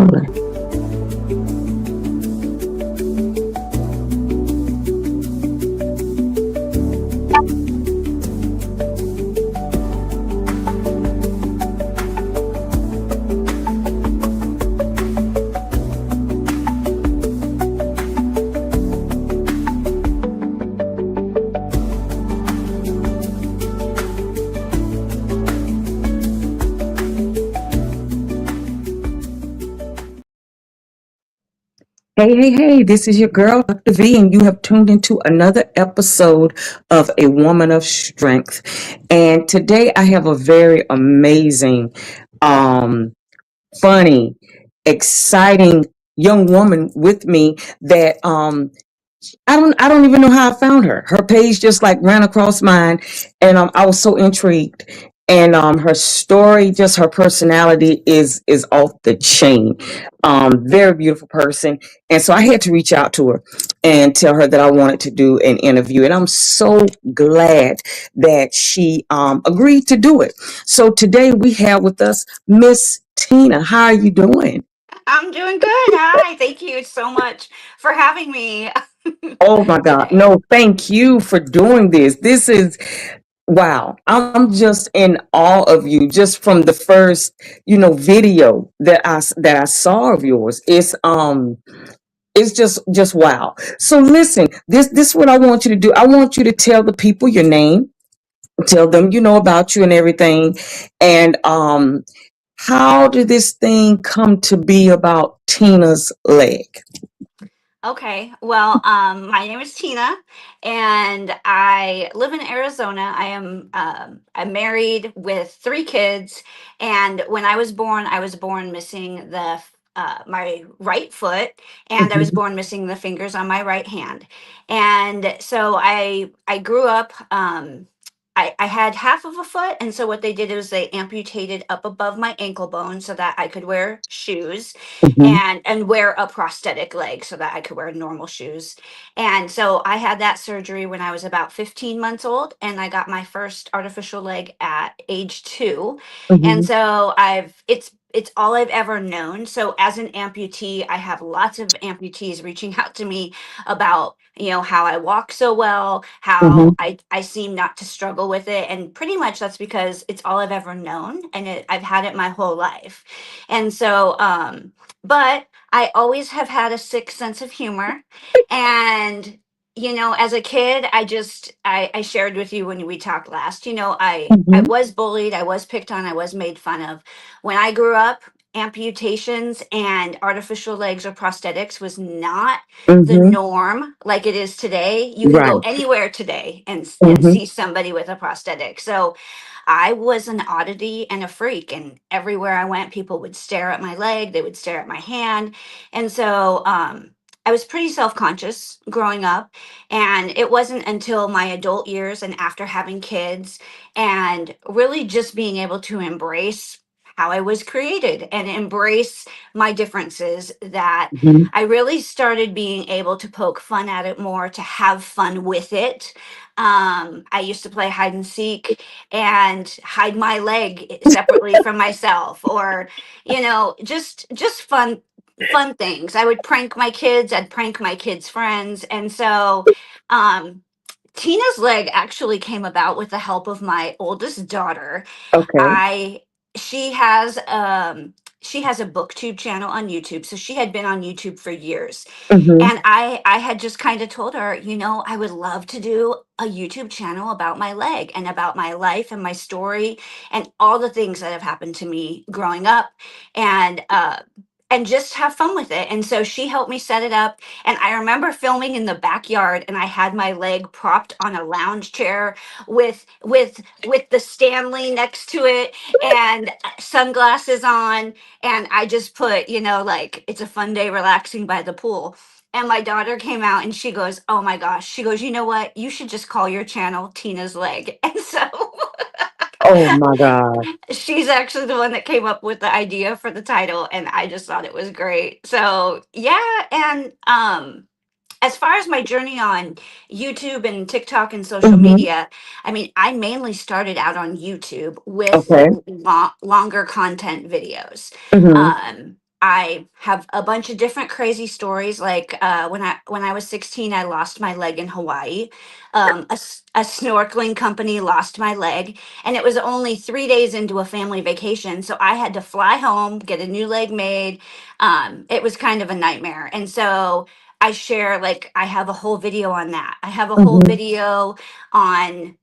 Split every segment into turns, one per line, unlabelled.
Absolutely. Hey, hey, hey, this is your girl, Dr. V, and you have tuned into another episode of A Woman of Strength. And today I have a very amazing, um, funny, exciting young woman with me that I don't even know how I found her. Her page just like ran across mine, and I was so intrigued. And her story, just her personality is off the chain. Very beautiful person, and so I had to reach out to her and tell her that I wanted to do an interview, and I'm so glad that she agreed to do it. So today we have with us Miss Tina. How are you doing?
I'm doing good. Hi. Thank you so much for having me
Oh my God.
today.
No, thank you for doing this. This is wow. I'm just in awe of you just from the first, video that I saw of yours. It's just wow. So listen, this is what I want you to do. I want you to tell the people your name, tell them about you and everything. And how did this thing come to be about Tina's leg?
Okay. Well, my name is Tina, and I live in Arizona. I'm married with three kids, and when I was born missing the my right foot, and I was
Mhm,
born missing the fingers on my right hand, and so I grew up. I had half of a foot, and so what they did is they amputated up above my ankle bone so that I could wear shoes
mhm,
and wear a prosthetic leg so that I could wear normal shoes. And so I had that surgery when I was about 15 months old, and I got my first artificial leg at age 2. And
mhm,
so it's all I've ever known. So as an amputee, I have lots of amputees reaching out to me about, how I walk so well, how
mhm,
I seem not to struggle with it. And pretty much that's because it's all I've ever known, and I've had it my whole life. And so but I always have had a sick sense of humor. And, as a kid, I shared with you when we talked last, I
mhm,
was bullied, I was picked on, I was made fun of. When I grew up, amputations and artificial legs or prosthetics was not the
mhm.
norm like it is today. You can go
Right.
anywhere today and
Mhm,
see somebody with a prosthetic. So I was an oddity and a freak, and everywhere I went, people would stare at my leg, they would stare at my hand. And so I was pretty self conscious growing up. And it wasn't until my adult years and after having kids and really just being able to embrace how I was created and embrace my differences that
mhm,
I really started being able to poke fun at it more, to have fun with it. I used to play hide and seek and hide my leg separately from myself, or just fun things. I would prank my kids, I'd prank my kids friends. And so um Tina's leg actually came about with the help of my oldest daughter.
okay.
I she has a booktube channel on YouTube. So she had been on YouTube for years.
Mhm,
And I had just kind of told her, I would love to do a YouTube channel about my leg and about my life and my story and all the things that have happened to me growing up. And just have fun with it. And so she helped me set it up. And I remember filming in the backyard, and I had my leg propped on a lounge chair with the Stanley next to it, and sunglasses on. And I just put, like, it's a fun day relaxing by the pool. And my daughter came out and she goes, "Oh my gosh." She goes, "You know what? You should just call your channel Tina's Leg." And so
oh my God.
she's actually the one that came up with the idea for the title, and I just thought it was great. So, yeah. And as far as my journey on YouTube and TikTok and social
Mhm,
media, I mean, I mainly started out on YouTube with
okay.
longer content videos.
Mhm,
Um, I have a bunch of different crazy stories. Like when I was 16, I lost my leg in Hawaii. A snorkeling company lost my leg, and it was only 3 days into a family vacation, so I had to fly home, get a new leg made. It was kind of a nightmare, and so I share, like, I have a whole video on that. I have a whole
Mhm.
video on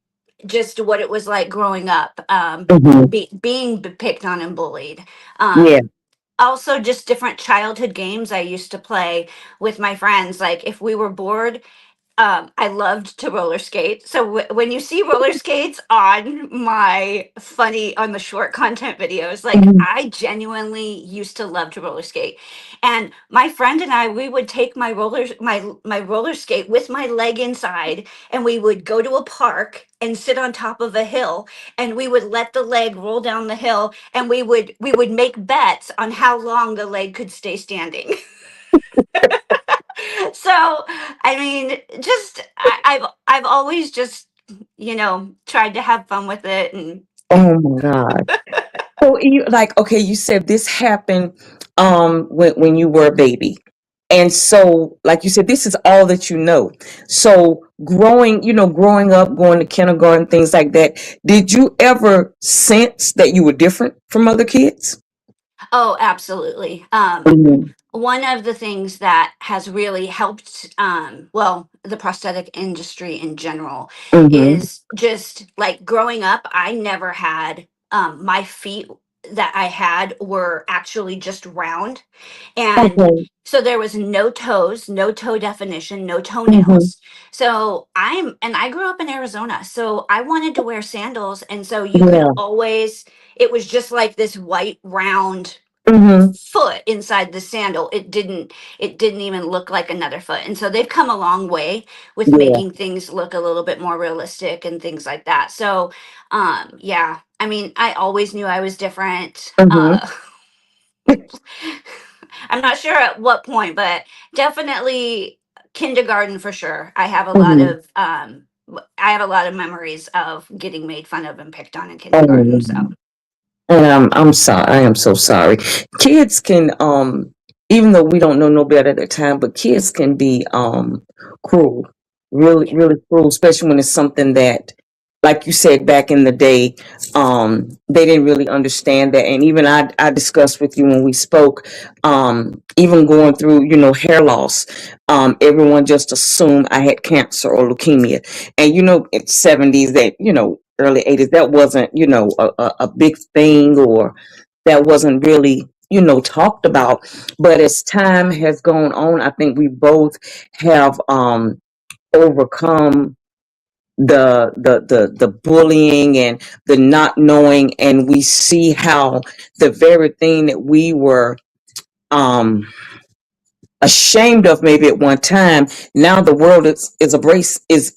just what it was like growing up,
Mhm.
being picked on and bullied.
Yeah.
Also, just different childhood games I used to play with my friends. Like, if we were bored, I loved to roller skate. So when you see roller skates on my funny, on the short content videos, like,
Mhm.
I genuinely used to love to roller skate. And my friend and I, we would take my roller skate with my leg inside, and we would go to a park and sit on top of a hill, and we would let the leg roll down the hill, and we would make bets on how long the leg could stay standing. So, I mean, just I've always just, tried to have fun with it. And
Oh my God. So you like okay, you said this happened when you were a baby. And so, like you said, this is all that you know. So growing up, going to kindergarten, things like that, did you ever sense that you were different from other kids?
oh, absolutely.
Mhm.
One of the things that has really helped, well, the prosthetic industry in general,
Mhm.
is just like growing up, I never had, my feet that I had were actually just round. And
Okay.
so there was no toes, no toe definition, no
Mhm.
toenails. And I grew up in Arizona. So I wanted to wear sandals. And so you could
Yeah.
always, it was just like this white, round
Mhm.
foot inside the sandal. It didn't even look like another foot. And so they've come a long way with
Yeah.
making things look a little bit more realistic and things like that. So yeah, I mean, I always knew I was different.
Mhm.
I'm not sure at what point, but definitely kindergarten for sure.
Mhm.
I have a lot of memories of getting made fun of and picked on in kindergarten. So
Oh. And I'm sorry. I am so sorry. Kids can even though we don't know no better at the time, but kids can be cruel. Really,
yeah.
really cruel, especially when it's something that, like you said back in the day, they didn't really understand that. And even I discussed with you when we spoke, even going through, hair loss, everyone just assumed I had cancer or leukemia. And in '70s, that, early '80s, that wasn't, a big thing, or that wasn't really, talked about. But as time has gone on, I think we both have overcome the bullying and the not knowing, and we see how the very thing that we were um ashamed of maybe at one time, now the world is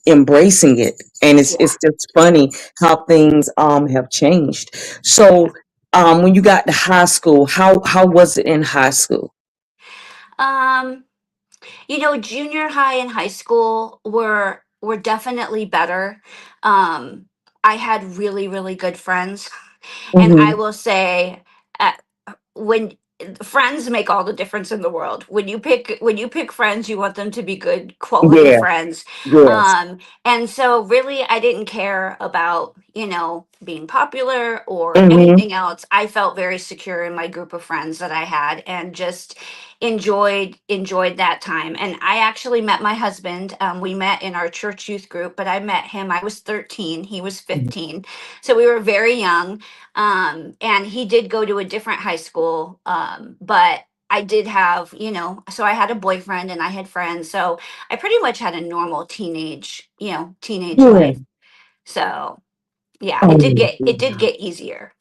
embracing it. And it's
Yeah.
just funny how things have changed.
Yeah.
So when you got to high school, how was it in high school?
Um, Junior high and high school were definitely better. Um, I had really, really good friends, and I
Hmm.
will say, uh, when friends make all the difference in the world. When you pick friends, you want them to be good quality
Yeah.
friends.
Yes.
And so really, I didn't care about, being popular or
Hmm.
anything else. I felt very secure in my group of friends that I had, and just enjoyed that time. And I actually met my husband. We met in our church youth group, but I met him, I was 13, he was 15, so we were very young. And he did go to a different high school, but I did have, so I had a boyfriend and I had friends. So I pretty much had a normal teenage
Yeah.
life. So yeah, it did
Oh,
get it did get easier.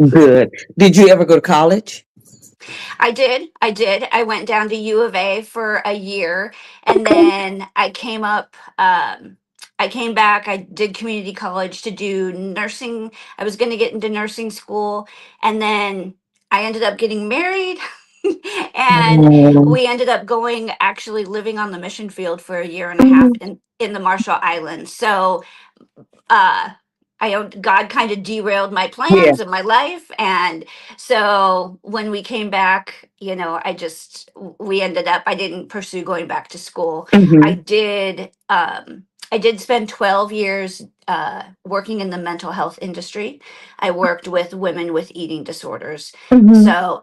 good. Did you ever go to college?
I did. I went down to U of A for a year, and then I came back. I did community college to do nursing. I was going to get into nursing school, and then I ended up getting married. And
Um,
we ended up actually living on the mission field for a year and a half in the Marshall Islands. So, uh, God kind of derailed my
Yeah.
plans and my life. And so when we came back, we ended up, I didn't pursue going back to school. I
Mhm.
did, I did spend 12 years working in the mental health industry. I worked with women with eating disorders.
Mhm.
So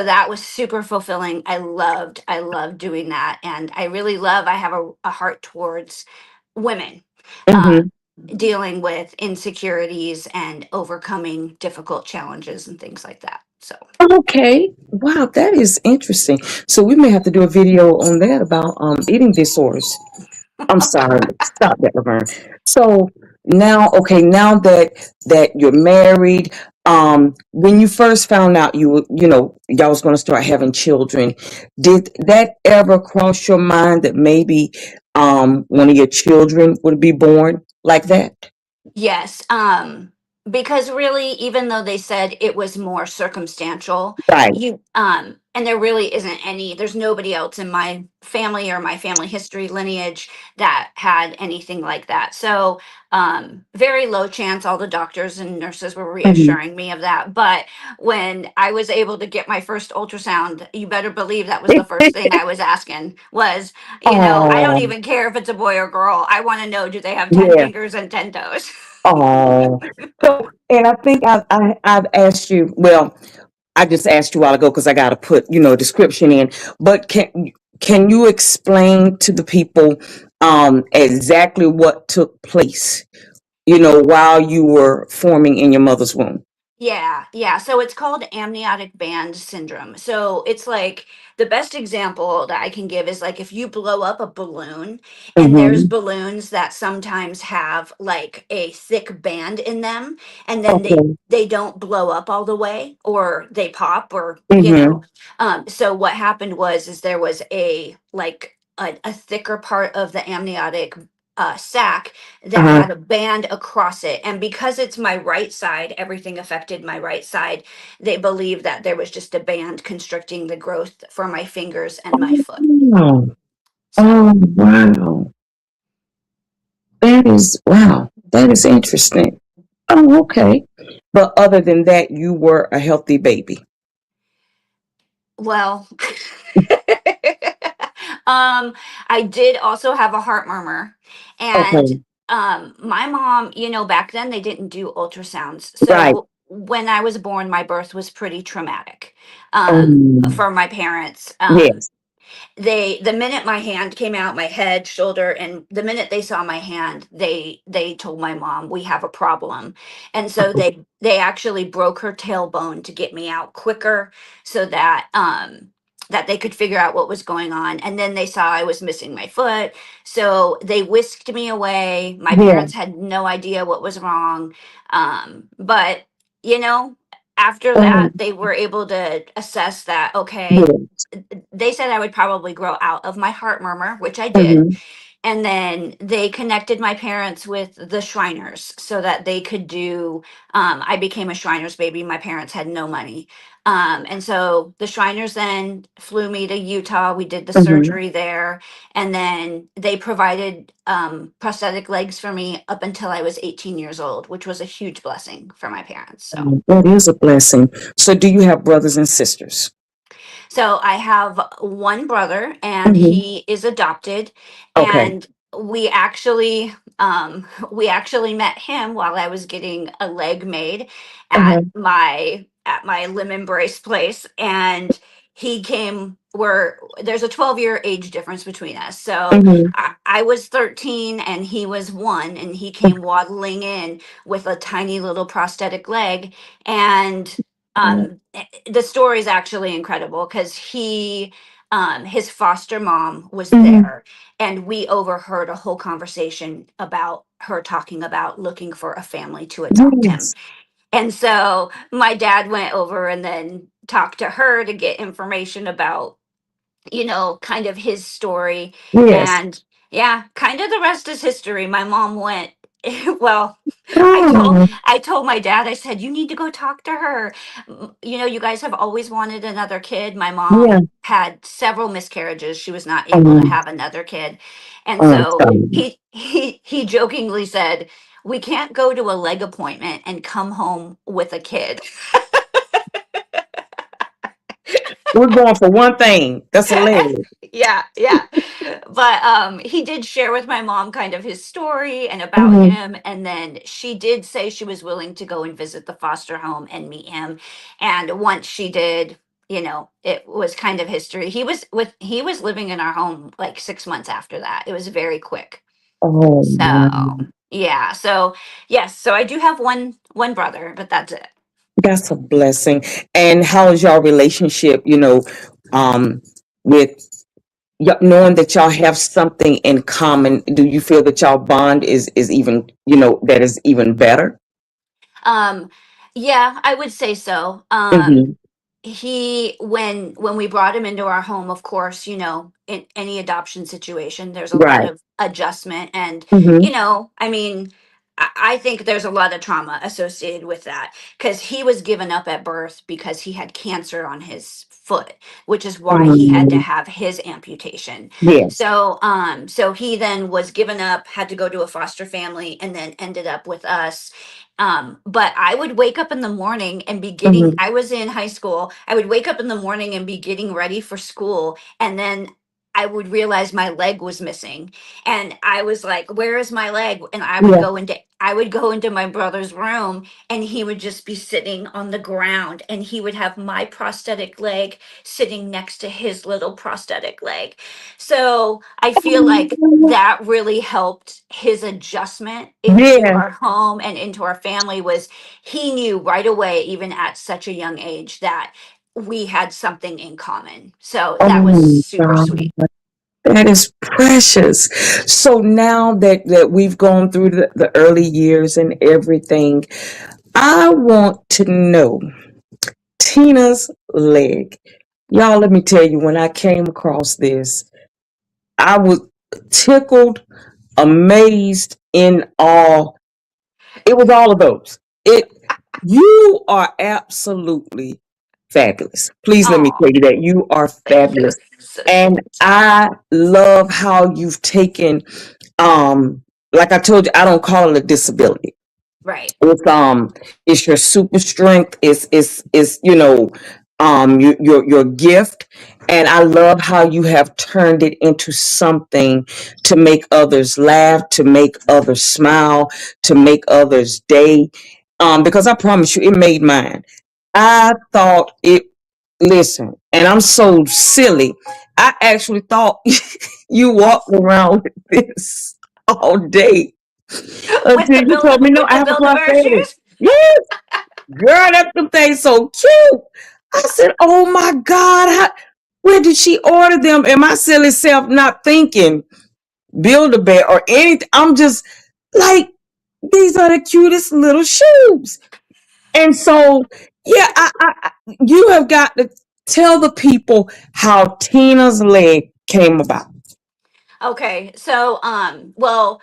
that was super fulfilling. I loved doing that. And I have a heart towards women. Uh,
Mhm.
Dealing with insecurities and overcoming difficult challenges and things like that. So,
Okay. Wow, that is interesting. So we may have to do a video on that about eating disorders. I'm sorry. Stop that, Laverne. So now, okay, now that you're married, when you first found out y'all was going to start having children, did that ever cross your mind that maybe one of your children would be born like that?
yes, because really, even though they said it was more circumstantial,
Right.
and there's nobody else in my family or my family history lineage that had anything like that. So, very low chance. All the doctors and nurses were
Mhm.
reassuring me of that. But when I was able to get my first ultrasound, you better believe that was the first thing I was asking was, I don't
Oh,
even care if it's a boy or girl. I want to know, do they have 10
yeah.
fingers and 10 toes?
Oh, so and I think I've asked you. Well, I just asked you a while ago because I got to put a description in. But can you explain to the people exactly what took place? While you were forming in your mother's womb.
Yeah, yeah. So it's called amniotic band syndrome. So it's like the best example that I can give is like if you blow up a balloon, and there's
Mm-hmm.
balloons that sometimes have like a thick band in them, and then
Okay.
they don't blow up all the way, or they pop, or
Mm-hmm.
so what happened is there was a thicker part of the amniotic sac that
Uh-huh.
had a band across it. And because it's my right side, everything affected my right side. They believe that there was just a band constricting the growth for my fingers and my foot.
Oh,
So,
oh, wow. Wow. That is interesting. Oh, okay. But other than that, you were a healthy baby.
well, I did also have a heart murmur. And
Okay.
my mom, back then they didn't do ultrasounds.
Right.
So when I was born, my birth was pretty traumatic
Um,
for my parents.
yes.
The minute my hand came out, my head, shoulder, and the minute they saw my hand, they told my mom, we have a problem. And so they actually broke her tailbone to get me out quicker, so that they could figure out what was going on. And then they saw I was missing my foot, so they whisked me away. My
Yeah.
parents had no idea what was wrong. But you know after that,
Um,
they were able to assess that, okay,
yeah.
they said I would probably grow out of my heart murmur, which I did.
Mm-hmm.
And then they connected my parents with the Shriners so that they could do, I became a Shriners baby. My parents had no money. And so the Shriners then flew me to Utah. We did the
Mm-hmm.
surgery there. And then they provided prosthetic legs for me up until I was 18 years old, which was a huge blessing for my parents. So.
That is a blessing. So, do you have brothers and sisters?
So I have one brother, and
Mm-hmm.
he is adopted,
Okay.
and we actually met him while I was getting a leg made at
Uh-huh.
my limb embrace place. And he came where there's a 12-year age difference between us. So
Mm-hmm.
I was 13 and he was 1, and he came waddling in with a tiny little prosthetic leg. And the story is actually incredible because his foster mom was
Mm-hmm.
there, and we overheard a whole conversation about her talking about looking for a family to adopt him.
Yes.
And so my dad went over and then talked to her to get information about, kind of his story.
Yes.
And yeah, kind of the rest is history. My mom went, well, I told
Oh,
I told my dad, I said, you need to go talk to her. You guys have always wanted another kid. My
yeah.
mom had several miscarriages. She was not able to
Um,
have another kid. And
I'm
so
sorry.
he jokingly said, we can't go to a leg appointment and come home with a kid.
We're going for one thing. That's a leg.
Yeah, yeah. But he did share with my mom kind of his story and about
Mhm.
him, and then she did say she was willing to go and visit the foster home and meet him. And once she did, it was kind of history. He was living in our home like 6 months after that. It was very quick.
Oh,
So,
wow.
yeah. So, yes, so I do have one brother, but that's it.
That's a blessing. And how is your relationship, um, with knowing that y'all have something in common? Do you feel that y'all bond is even, that is even better?
Um yeah, I would say so.
Hmm.
He when we brought him into our home, of course, in any adoption situation there's a lot
Right.
of adjustment. And
Hmm.
I mean, I think there's a lot of trauma associated with that, because he was given up at birth because he had cancer on his foot, which is why he had to
Um,
have his amputation.
yes.
So he then was given up, had to go to a foster family, and then ended up with us. But I would wake up in the morning and be getting,
Hmm.
I was in high school, I would wake up in the morning and be getting ready for school. And then I would realize my leg was missing. And I was like, where is my leg? And
Yeah.
I would go into my brother's room, and he would just be sitting on the ground, and he would have my prosthetic leg sitting next to his little prosthetic leg. So I feel like that really helped his adjustment into
Yeah.
our home and into our family. Was he knew right away, even at such a young age, that we had something in common. So that was
Oh,
super
God.
sweet.
That is precious. So now that we've gone through the early years and everything, I want to know Tina's leg. Y'all, let me tell you, when I came across this, I was tickled, amazed, in awe. It was all of those. You are absolutely fabulous. Please let me
Oh,
tell you that you are
thank you.
fabulous.
So
And
sweet.
I love how you've taken, like I told you, I don't call it a disability.
Right.
It's it's your super strength. It's your gift. And I love how you have turned it into something to make others laugh, to make others smile, to make others day. Because I promise you, it made mine. I thought it. Listen, and I'm so silly. I actually thought you walked around with this all day until you told me no,
With
I
the
have a
Build-A-Bear
prosthetic.
shoes?
Yes, girl, that them things so cute. I said, "Oh my God, where did she order them?" And my silly self not thinking Build a Bear or anything. I'm just like, these are the cutest little shoes. And so, yeah, you have got to tell the people how Tina's leg came about.
Okay. So, well,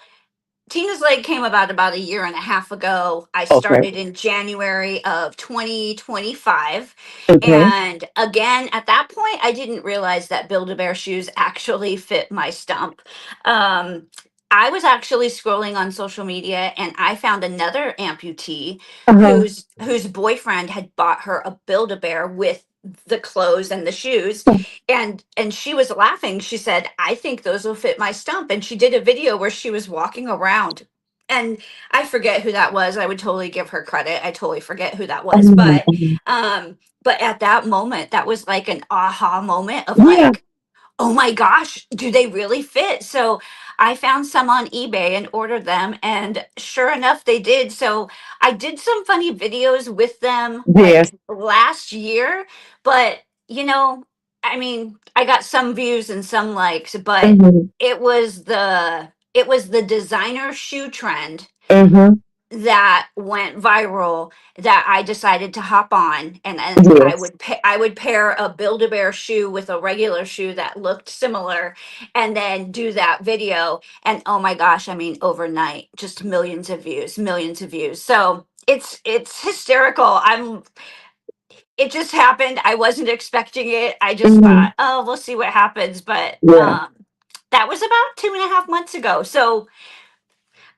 Tina's Leg came about a year and a half ago. I
Okay.
started in January of 2025.
Okay.
And again, at that point, I didn't realize that Build-A-Bear shoes actually fit my stump. Um, I was actually scrolling on social media, and I found another amputee
Uh-huh.
whose boyfriend had bought her a Build-A-Bear with the clothes and the shoes. And she was laughing. She said, I think those will fit my stump. And she did a video where she was walking around. And I forget who that was. I would totally give her credit. I totally forget who that was.
Oh,
But at that moment, that was like an aha moment of
yeah.
like, oh my gosh, do they really fit? So I found some on eBay and ordered them, and sure enough, they did. So I did some funny videos with them
Yes.
like last year, but you know, I mean, I got some views and some likes, but
Mm-hmm.
it was the designer shoe trend
Mm-hmm.
that went viral, that I decided to hop on, and then
Yes.
I would pair a Build-A-Bear shoe with a regular shoe that looked similar, and then do that video. And oh my gosh, I mean, overnight, just millions of views, millions of views. So it's hysterical. It just happened. I wasn't expecting it. I just
Mm-hmm.
thought, oh, we'll see what happens. But
Yeah.
that was about 2.5 months ago. So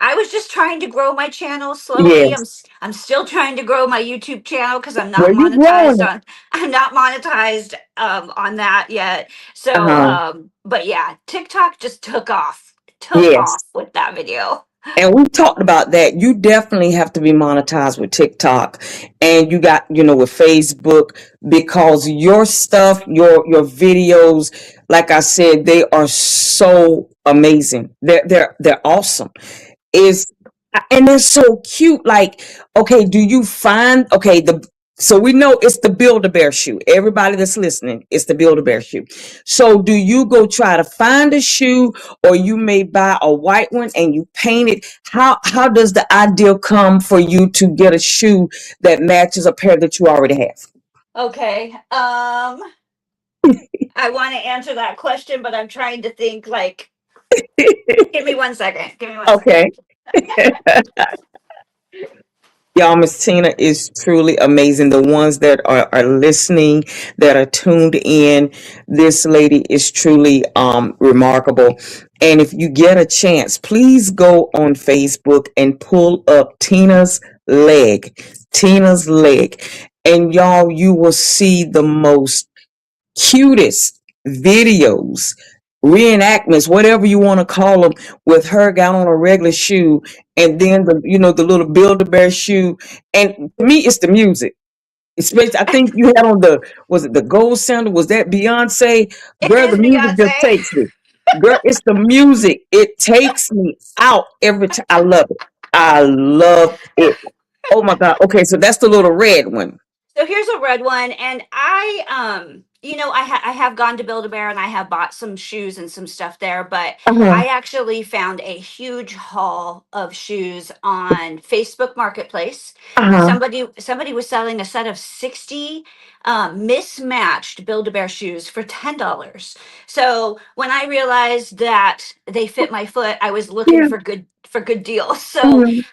I was just trying to grow my channel slowly.
Yes.
I'm still trying to grow my YouTube channel because
Where you growing it?
I'm not monetized on that yet. So
Uh-huh.
but yeah, TikTok just took
Yes.
off with that video.
And we talked about that. You definitely have to be monetized with TikTok, and you got, with Facebook, because your stuff, your videos, like I said, they are so amazing. They're awesome. Is And they're so cute. Like, okay, do you find okay the so we know it's the Build-A-Bear shoe. Everybody that's listening, it's the Build-A-Bear shoe. So do you go try to find a shoe, or you may buy a white one and you paint it? How does the idea come for you to get a shoe that matches a pair that you already have?
Okay. I want to answer that question, but I'm trying to think like give me 1 second. Give me one second.
Okay. Y'all, Miss Tina is truly amazing. The ones that are listening, that are tuned in, this lady is truly remarkable. And if you get a chance, please go on Facebook and pull up Leg. Tina's Leg. And y'all, you will see the most cutest videos, reenactments, whatever you want to call them, with her got on a regular shoe, and then the little Build-A-Bear shoe. And to me, it's the music. Especially, I think you had on was it the gold sandal? Was that Beyonce?
It
Girl, the
is
music just
Beyonce.
takes me. Girl, it's the music. It takes me out every time. I love it. I love it. Oh my God. Okay, so that's the little red one.
So here's a red one, and I have gone to Build a Bear and I have bought some shoes and some stuff there, but
Uh-huh.
I actually found a huge haul of shoes on Facebook Marketplace.
Uh-huh.
Somebody was selling a set of 60 mismatched Build a Bear shoes for $10. So when I realized that they fit my foot, I was looking
Yeah.
for good deals. So
Mhm.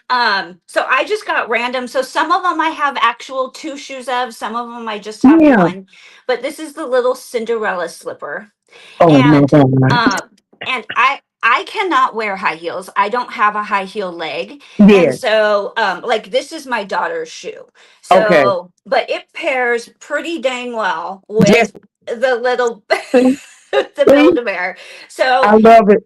so I just got random. So some of them I have actual two shoes of, some of them I just have
Yeah.
one. But this is the little Cinderella slipper.
Oh my
And
God.
I cannot wear high heels. I don't have a high heel leg. And
Yes.
so like this is my daughter's shoe.
Okay.
So but it pairs pretty dang well
Yes.
with the little
See,
the
see?
Build-A-Bear. So
I love it.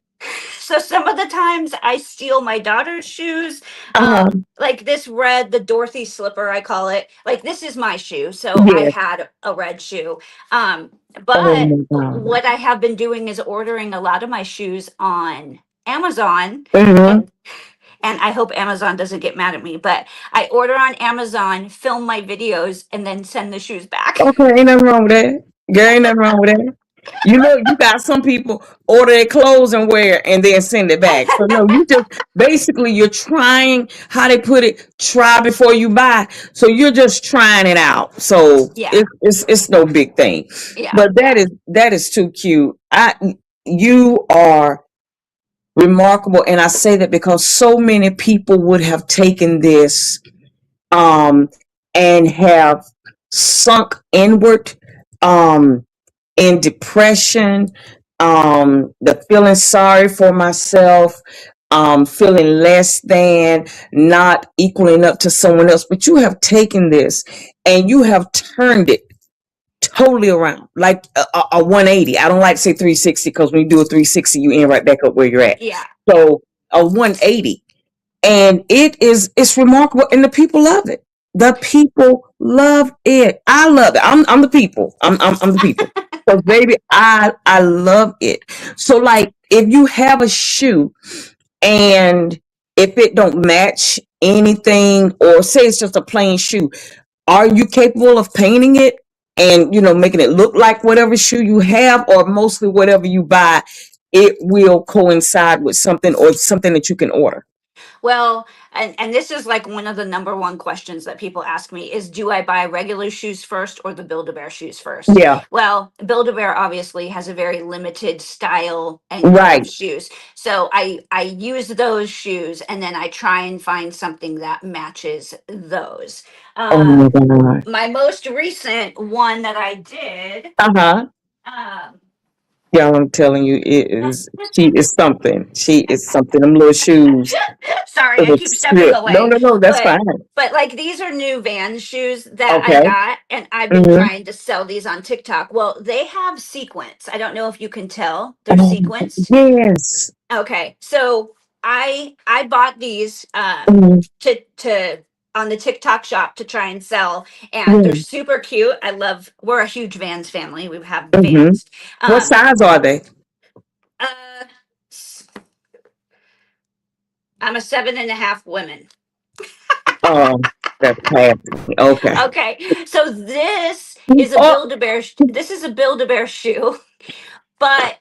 so some of the times I steal my daughter's shoes.
Uh-huh.
Like this red, the Dorothy slipper, I call it. Like this is my shoe, so I
Yes.
had a red shoe.
Oh
But
my God.
what I have been doing is ordering a lot of my shoes on Amazon,
Mm-hmm.
and I hope Amazon doesn't get mad at me. But I order on Amazon, film my videos, and then send the shoes back.
Okay, ain't nothing wrong with that. Girl, ain't nothing wrong with that. You got some people order their clothes and wear and then send it back. So no, you just basically you're trying, how they put it, try before you buy. So you're just trying it out. So
Yeah,
it's no big thing.
yeah.
But that is too cute. You are remarkable, and I say that because so many people would have taken this um and have sunk inward, um in depression, the feeling sorry for myself, feeling less than, not equaling up to someone else. But you have taken this and you have turned it totally around, like a 180. I don't like to say 360, because when you do a 360, you end right back up where you're at.
Yeah.
So a 180, and it's remarkable, and the people love it. The people love it. I love it. I'm the people. I'm the people. So baby, I love it. So like, if you have a shoe, and if it don't match anything, or say it's just a plain shoe, are you capable of painting it and making it look like whatever shoe you have, or mostly whatever you buy, it will coincide with something, or something that you can order?
Well, and this is like one of the number one questions that people ask me is, do I buy regular shoes first or the Build-A-Bear shoes first?
Yeah.
Well, Build-A-Bear obviously has a very limited style and
Right.
of shoes. So I use those shoes and then I try and find something that matches those.
Oh my God.
My most recent one that I did,
Uh-huh.
um,
Y'all, I'm telling you, she is something. She is something. Them little shoes.
Sorry,
It
I
was
keep stepping
good. No,
away.
no, no, that's
But
fine.
like these are new Vans shoes that I
Okay.
got, and I've been
Hmm.
trying to sell these on TikTok. Well, they have sequins. I don't know if you can tell. They're
Oh,
sequenced.
yes.
Okay. So I bought these
Mhm.
to on the TikTok shop to try and sell, and they're
Yeah.
super cute. I love, we're a huge Vans family. We have
Hmm.
Vans.
What
Um
size are they?
uh I'm a 7.5 women.
Oh, that's classy. Okay.
Okay, so
Oh,
this is a Build a Bear shoe, but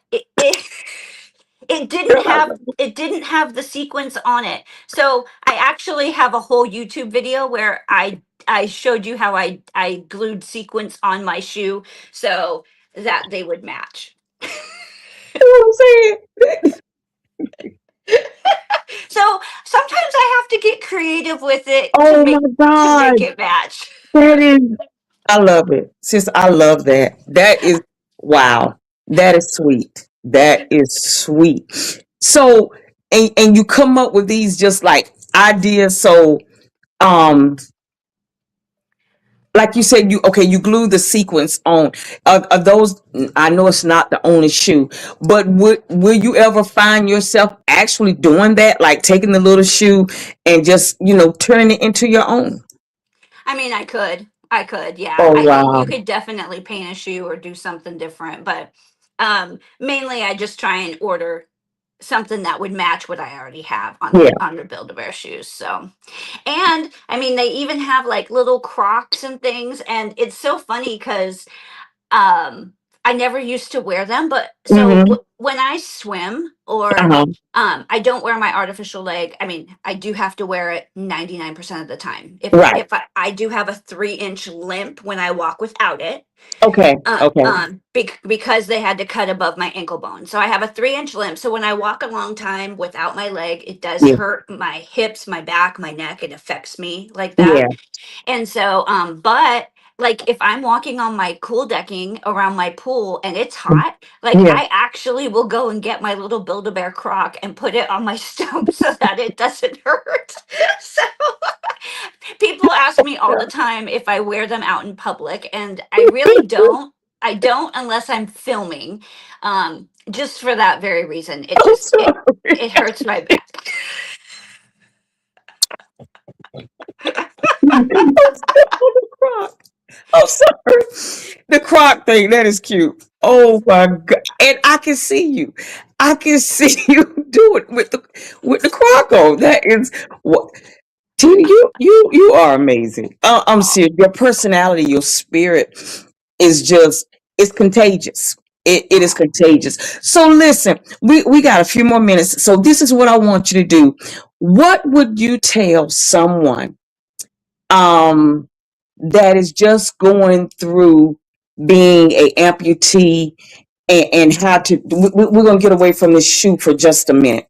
girl, I love it.
it didn't have the sequence on it. So I actually have a whole YouTube video where I showed you how I glued sequins on my shoe so that they would match.
You know what I'm saying?
So sometimes I have to get creative with it
Oh my
to make
God.
it match.
That is, I love it. Sis, I love that. That is, wow. That is sweet. That is sweet. So, and you come up with these just like ideas. So, um, like you said, you glue the sequence on. Are those? I know it's not the only shoe, but will you ever find yourself actually doing that, like taking the little shoe and just turning it into your own?
I mean, I could, yeah.
Oh
You
wow.
could definitely paint a shoe or do something different, but mainly I just try and order something that would match what I already have
Yeah.
on the Build a Bear shoes. So, and I mean, they even have like little Crocs and things, and it's so funny because um I never used to wear them, but so
Mm-hmm.
when I swim or
Uh-huh.
I don't wear my artificial leg. I mean, I do have to wear it 99% of the time.
Right.
I do have a 3-inch limp when I walk without it,
Okay. Okay.
because they had to cut above my ankle bone. So I have a 3-inch limp. So when I walk a long time without my leg, it does
Yeah.
hurt my hips, my back, my neck. It affects me like
Yeah.
that. And so, but like if I'm walking on my cool decking around my pool and it's hot, like
Yeah.
I actually will go and get my little Build-A-Bear croc and put it on my stump so that it doesn't hurt. So people ask me all the time if I wear them out in public, and I really don't. I don't unless I'm filming, just for that very reason.
I'm sorry.
It hurts my back.
I'm sorry. I'm sorry. The croc thing, that is cute. Oh my God. And I can see you. I can see you do it with the croc on. That is what Tina, you are amazing. I'm serious. Your personality, your spirit is just it's contagious. It is contagious. So listen, we got a few more minutes. So this is what I want you to do. What would you tell someone um that is just going through being a amputee and how to we're going to get away from this shoe for just a minute.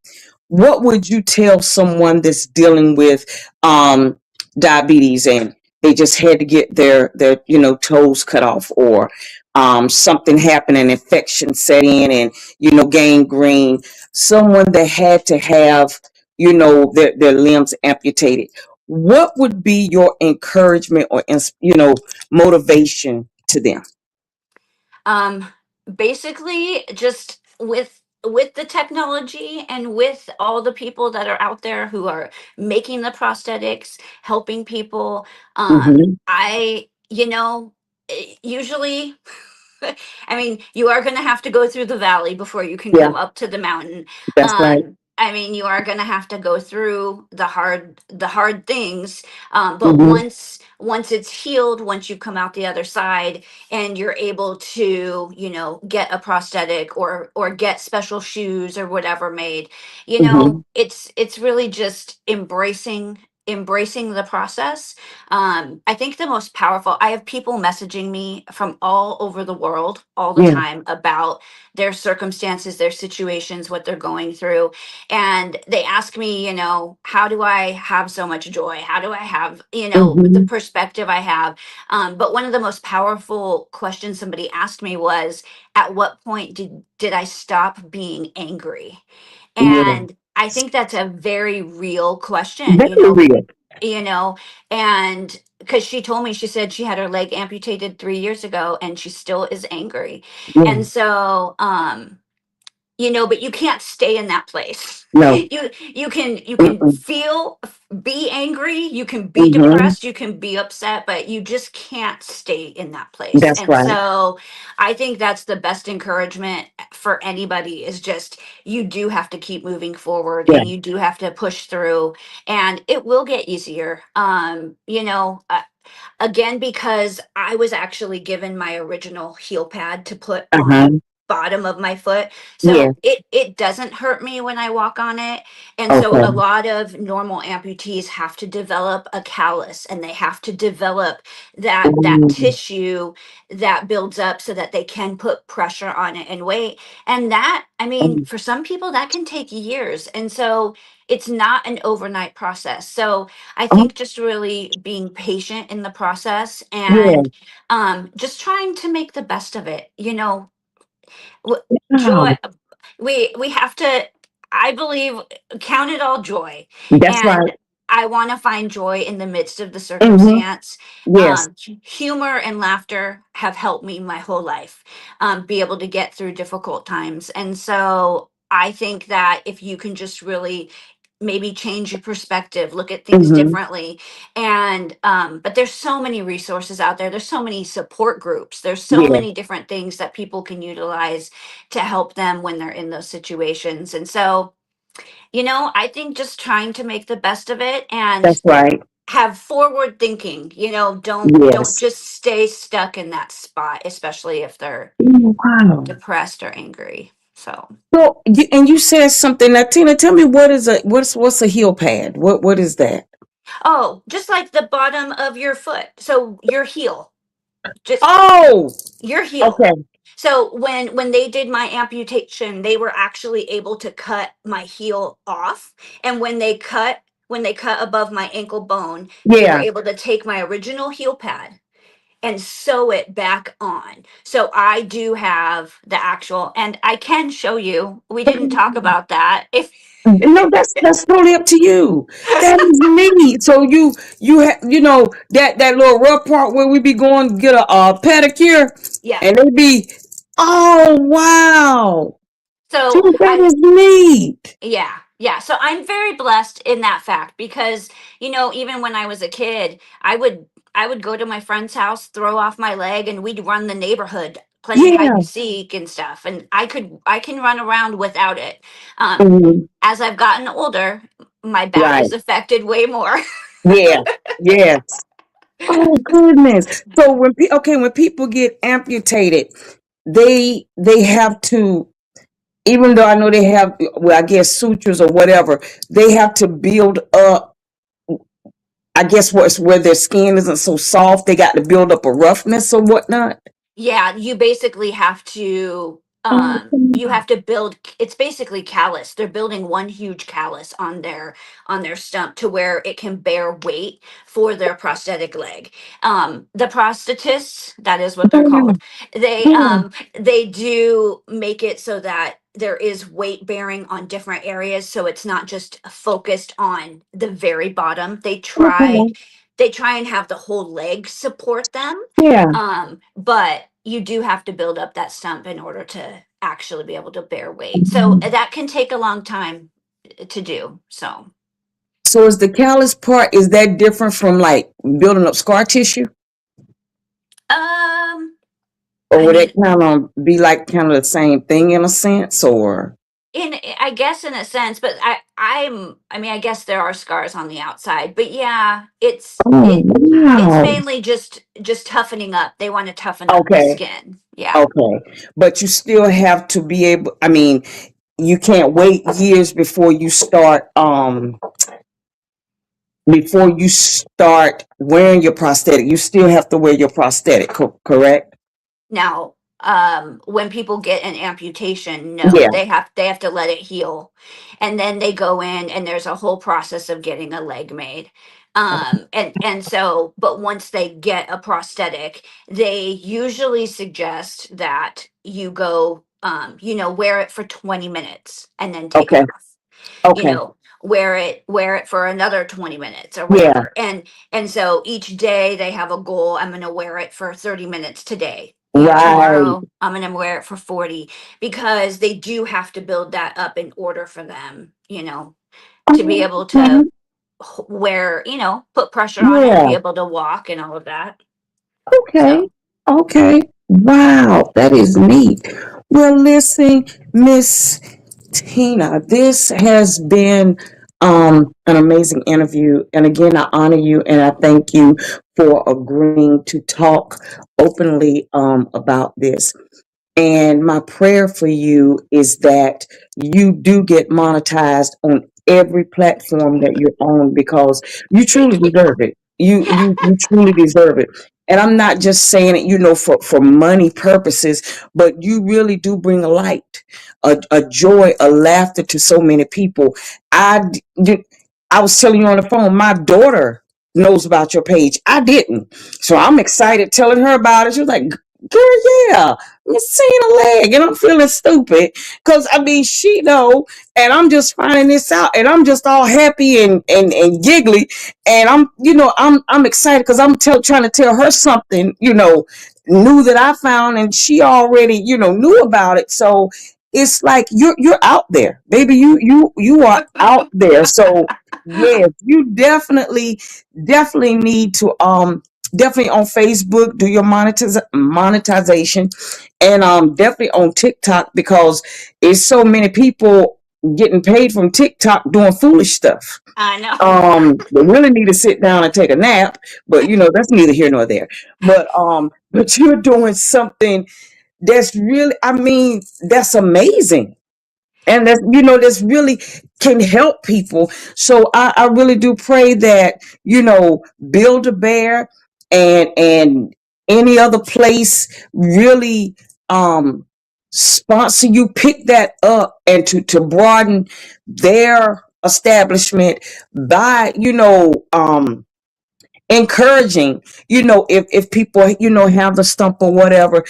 What would you tell someone that's dealing with um diabetes and they just had to get their toes cut off, or something happened, an infection set in, and gangrene, someone that had to have their limbs amputated? What would be your encouragement or motivation to them?
Um, Basically, just with the technology and with all the people that are out there who are making the prosthetics, helping people.
Hmm.
Usually, I mean, you are going to have to go through the valley before you can
Yeah,
come up to the mountain.
that's right.
I mean, you are going to have to go through the hard things. But
Hmm.
once it's healed, once you come out the other side and you're able to, get a prosthetic or get special shoes or whatever made,
Hmm.
it's really just embracing. embracing the process. I think the most powerful, I have people messaging me from all over the world all the
Yeah.
time about their circumstances, their situations, what they're going through. And they ask me, how do I have so much joy? How do I have, the
Hmm.
perspective I have? But one of the most powerful questions somebody asked me was, at what point did I stop being angry?
Yeah.
And I think that's a very real question,
Very real.
you know, and because she told me, she said she had her leg amputated 3 years ago and she still is angry.
Yeah.
And so, but you can't stay in that place.
No.
You can
Mm-mm.
feel, be angry, you can be
Hmm.
depressed, you can be upset, but you just can't stay in that place.
That's
And
right.
so I think that's the best encouragement for anybody, is just, you do have to keep moving forward
Yeah.
and you do have to push through, and it will get easier. Again, because I was actually given my original heel pad to put on
Uh-huh.
the bottom of my foot.
Yeah.
So it doesn't hurt me when I walk on it. And so a
Okay.
lot of normal amputees have to develop a callus, and they have to develop that
Mm.
tissue that builds up so that they can put pressure on it and weight. And that, I mean,
Mm.
for some people that can take years. And so it's not an overnight process. So I
Oh,
think just really being patient in the process,
yeah.
and just trying to make the best of it. Joy.
Wow.
We have to, I believe, count it all joy,
That's
and
right.
I want to find joy in the midst of the
Hmm.
circumstance.
Yes.
Humor and laughter have helped me my whole life, be able to get through difficult times. And so I think that if you can just really maybe change your perspective, look at things
Hmm.
differently. And but there's so many resources out there, there's so many support groups, there's so
Yeah.
many different things that people can utilize to help them when they're in those situations. And so, I think just trying to make the best of it, and
That's right.
have forward thinking. Don't
Yes.
just stay stuck in that spot, especially if they're
Oh, wow.
depressed or angry. So,
So, and you said something. Now, Tina, tell me, what's a heel pad? What is that?
oh, just like the bottom of your foot, so your heel, just
Oh,
your heel.
okay.
So when they did my amputation, they were actually able to cut my heel off. And when they cut above my ankle bone, they were
Yeah.
able to take my original heel pad and sew it back on. So I do have the actual, and I can show you. We didn't talk about that. If
No, that's totally up to you. That is neat. So that little rough part where we be going to get a pedicure,
yeah.
and they be, oh wow,
So
dude, that
I'm
is neat.
Yeah, yeah. So I'm very blessed in that fact, because, even when I was a kid, I would go to my friend's house, throw off my leg, and we'd run the neighborhood playing hide
Yeah.
and seek and stuff. And I can run around without it.
Mhm.
As I've gotten older, my back
Right.
is affected way more.
Yeah. Yes. Oh goodness. So when people get amputated, they have to, even though I know they have, well, I guess sutures or whatever, they have to build up, I guess, where their skin isn't so soft, they got to build up a roughness or whatnot.
Yeah, you basically have to
Oh,
you have to build, it's basically callus. They're building one huge callus on their stump to where it can bear weight for their prosthetic leg. The prosthetists, that is what they're
yeah,
called. They
yeah.
they do make it so that there is weight bearing on different areas, so it's not just focused on the very bottom. They try
Okay.
they try and have the whole leg support them,
Yeah.
but you do have to build up that stump in order to actually be able to bear weight. So
Mhm.
that can take a long time to do. So,
So is the callus part, is that different from like building up scar tissue?
um,
Or
I
would that
mean,
kind of be like kind of the same thing in a sense, or?
I guess in a sense, but I guess there are scars on the outside, but yeah,
Oh,
it's
wow.
mainly just toughening up. They want to toughen up the
Okay.
skin. Yeah.
Okay. But you still have to be able, I mean, you can't wait years before you start before you start wearing your prosthetic. You still have to wear your prosthetic, correct?
Now, when people get an amputation, no,
Yeah.
they have to let it heal, and then they go in, and there's a whole process of getting a leg made. And so, but once they get a prosthetic, they usually suggest that you go, wear it for 20 minutes and then take it
Okay.
off.
Okay.
Wear it for another 20 minutes or
Yeah.
whatever. And so each day they have a goal. I'm going to wear it for 30 minutes today.
Right.
Tomorrow I'm going to wear it for 40, because they do have to build that up in order for them, to be able
Okay.
to wear, put pressure on it and
Yeah.
be able to walk and all of that.
Okay.
So,
Okay. Wow, that is neat. Well, listen, Miss Tina, this has been an amazing interview. And again, I honor you and I thank you for agreeing to talk openly about this. And my prayer for you is that you do get monetized on every platform that you're on, because you
thank
truly
you.
deserve it. You truly deserve it. And I'm not just saying it, for money purposes, but you really do bring a light, a joy, a laughter to so many people. I d- I was telling you on the phone, my daughter knows about your page. I didn't. So I'm excited telling her about it. She was like, girl, yeah. I'm seeing a leg and I'm feeling stupid because I mean she know, and I'm just finding this out and I'm just all happy and giggly, and I'm excited because trying to tell her something new that I found, and she already knew about it. So it's like you're out there, baby. You are out there. So yes, you definitely need to definitely on Facebook do your monetization, and definitely on TikTok, because it's so many people getting paid from TikTok doing foolish stuff.
I know.
They really need to sit down and take a nap, but that's neither here nor there. But you're doing something that's really, I mean, that's amazing, and that's really can help people. So I really do pray that Build a Bear and any other place really um sponsor you, pick that up, and to broaden their establishment by encouraging, if people have the stump or whatever,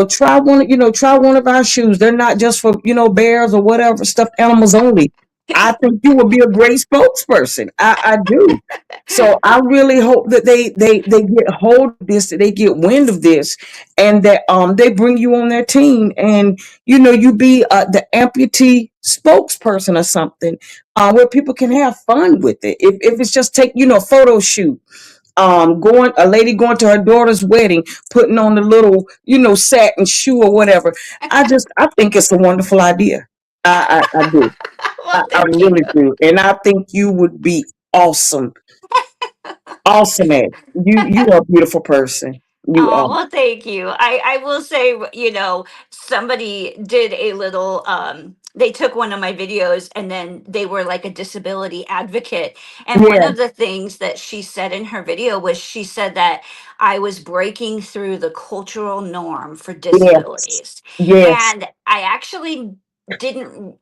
try one of our shoes. They're not just for bears or whatever, stuffed animals only. I think you would be a great spokesperson. I do. So I really hope that they get hold of this, that they get wind of this, and that they bring you on their team, and you be the amputee spokesperson or something, where people can have fun with it. If it's just take a photo shoot, going a lady going to her daughter's wedding, putting on the little satin shoe or whatever. I think it's a wonderful idea. I do.
Well,
I
thank you.
really do, and I think you would be awesome. Awesome, Ed. You are a beautiful person. You are.
Oh, well, thank you. I will say, somebody did a little, they took one of my videos and then they were like a disability advocate. And one
Yeah.
of the things that she said in her video was she said that I was breaking through the cultural norm for
Yes.
disabilities.
Yes.
And I actually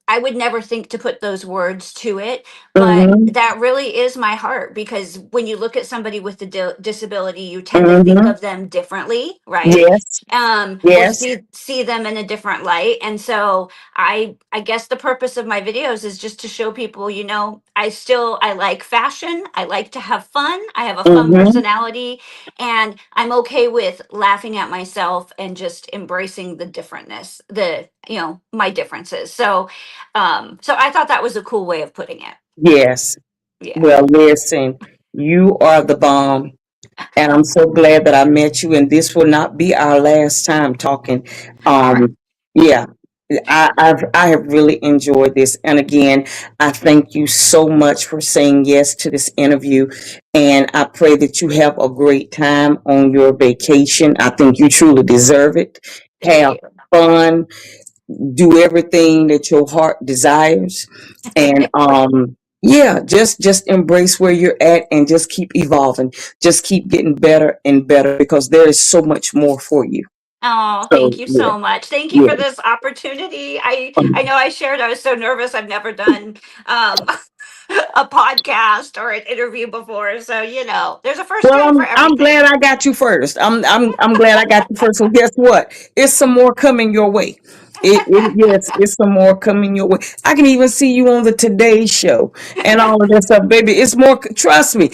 I would never think to put those words to it, but
Mm-hmm.
that really is my heart, because when you look at somebody with a disability, you tend to think
Mm-hmm.
of them differently, right?
Yes.
Or
Yes.
see them in a different light. And so I guess the purpose of my videos is just to show people, I like fashion, I like to have fun, I have a fun
Mm-hmm.
personality, and I'm okay with laughing at myself and just embracing the differentness, my differences. So I thought that was a cool way of putting it.
Yes.
Yeah.
Well, listen, you are the bomb. And I'm so glad that I met you. And this will not be our last time talking.
All right.
Yeah, I have really enjoyed this. And again, I thank you so much for saying yes to this interview. And I pray that you have a great time on your vacation. I think you truly deserve it.
Thank
Have
you.
fun, do everything that your heart desires. And Yeah, just embrace where you're at and just keep evolving. Just keep getting better and better because there is so much more for you.
Oh,
So
thank you
yeah,
so much. Thank you
yeah.
for this opportunity. I know I shared I was so nervous. I've never done a podcast or an interview before. So, there's a first
Well,
time for
I'm glad
everything.
I got you first. I'm glad I got you first. So guess what? It's some more coming your way. Yes, it's some more coming your way. I can even see you on the Today Show and all of that stuff, baby. It's more. Trust me.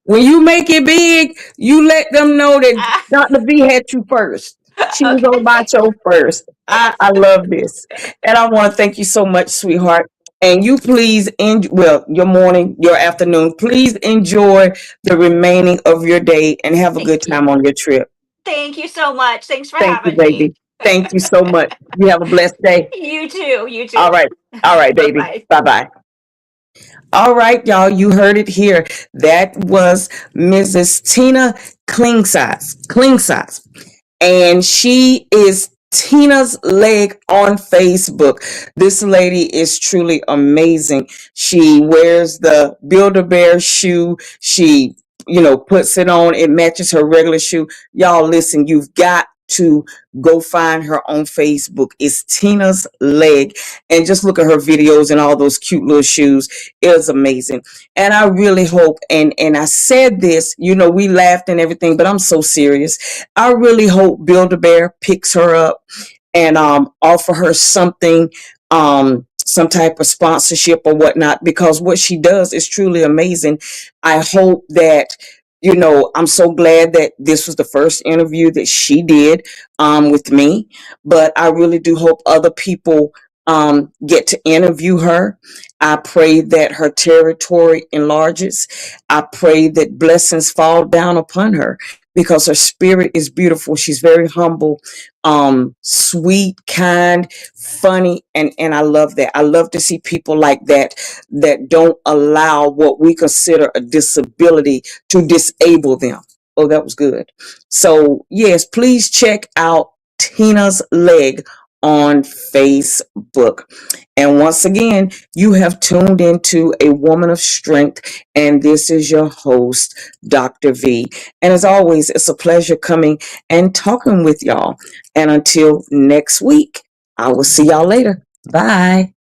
When you make it big, you let them know that Dr. V had you first. She was on my
Okay.
show first. I love this, and I want to thank you so much, sweetheart. And you please, well, your morning, your afternoon, please enjoy the remaining of your day and have a good
Thank you.
time on your trip.
Thank you so much. Thanks for
Thank you,
having me.
baby. Thank you so much. You have a blessed day.
You too. You
All
too.
right. All right,
Bye
baby.
bye.
Bye bye. All right, y'all. You heard it here. That was Mrs. Tina Klingseis. Klingseis, and she is Tina's leg on Facebook. This lady is truly amazing. She wears the Build-A-Bear shoe. She, puts it on. It matches her regular shoe. Y'all, listen, you've got to go find her on Facebook. It's Tina's leg. And just look at her videos and all those cute little shoes. It is amazing. And I really hope, and I said this, we laughed and everything, but I'm so serious. I really hope Build-A-Bear picks her up and offer her something, some type of sponsorship or whatnot, because what she does is truly amazing. I hope that, I'm so glad that this was the first interview that she did with me, but I really do hope other people get to interview her. I pray that her territory enlarges. I pray that blessings fall down upon her because her spirit is beautiful. She's very humble, sweet, kind, funny, and I love that. I love to see people like that don't allow what we consider a disability to disable them. Oh, that was good. So yes, please check out Tina's Leg on Facebook. And once again, you have tuned into A Woman of Strength, and this is your host, Dr. V. And as always, it's a pleasure coming and talking with y'all. And until next week, I will see y'all later. Bye.